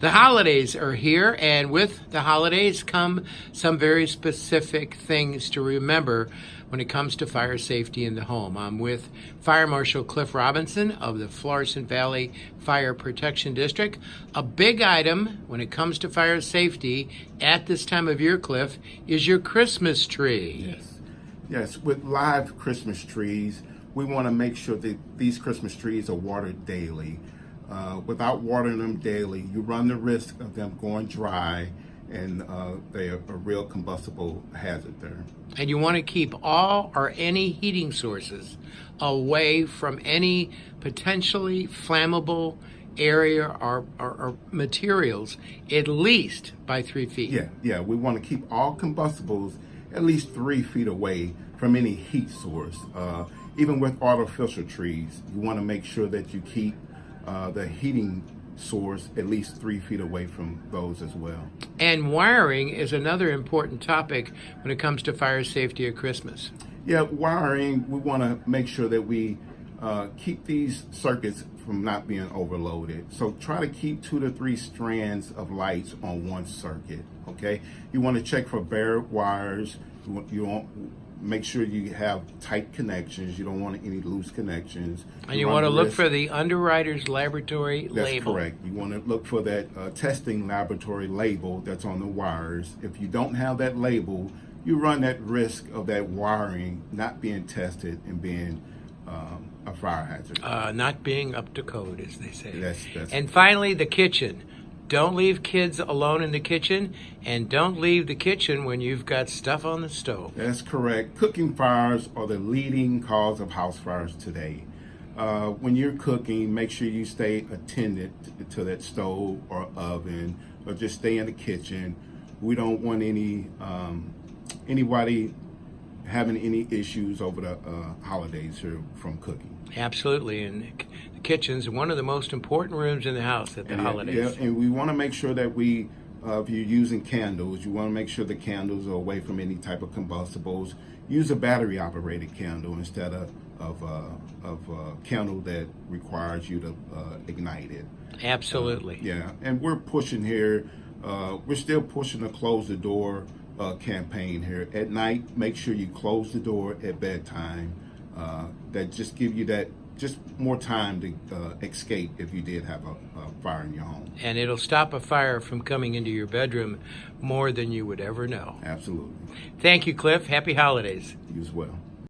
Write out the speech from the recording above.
The holidays are here, and with the holidays come some very specific things to remember when it comes to fire safety in the home. I'm with Fire Marshal Cliff Robinson of the Florissant Valley Fire Protection District. A big item when it comes to fire safety at this time of year, Cliff, is your Christmas tree. Yes, with live Christmas trees, we want to make sure that these Christmas trees are watered daily. Without watering them daily, you run the risk of them going dry, and they are a real combustible hazard there. And you want to keep all or any heating sources away from any potentially flammable area or materials at least by 3 feet. Yeah, we want to keep all combustibles at least 3 feet away from any heat source. Even with artificial trees, you want to make sure that you keep the heating source at least 3 feet away from those as well. And wiring is another important topic when it comes to fire safety at Christmas. Yeah, wiring, we want to make sure that we keep these circuits from not being overloaded. So try to keep 2 to 3 strands of lights on one circuit, okay? You want to check for bare wires. You want make sure you have tight connections. You don't want any loose connections. And you want to look for the Underwriters Laboratory label. That's correct. You want to look for that testing laboratory label that's on the wires. If you don't have that label, you run that risk of that wiring not being tested and being a fire hazard. Not being up to code, as they say. And finally, the kitchen. Don't leave kids alone in the kitchen, and don't leave the kitchen when you've got stuff on the stove. That's correct. Cooking fires are the leading cause of house fires today. When you're cooking, make sure you stay attended to that stove or oven, or just stay in the kitchen. We don't want anybody having any issues over the holidays here from cooking. Absolutely, and the kitchen's one of the most important rooms in the house at the holidays. Yeah, and we want to make sure that we, if you're using candles, you want to make sure the candles are away from any type of combustibles. Use a battery-operated candle instead of a candle that requires you to ignite it. Absolutely. Yeah, and we're pushing here. We're still pushing the close the door campaign here. At night, make sure you close the door at bedtime. That just give you that just more time to escape if you did have a fire in your home. And it'll stop a fire from coming into your bedroom more than you would ever know. Absolutely. Thank you, Cliff. Happy holidays. You as well.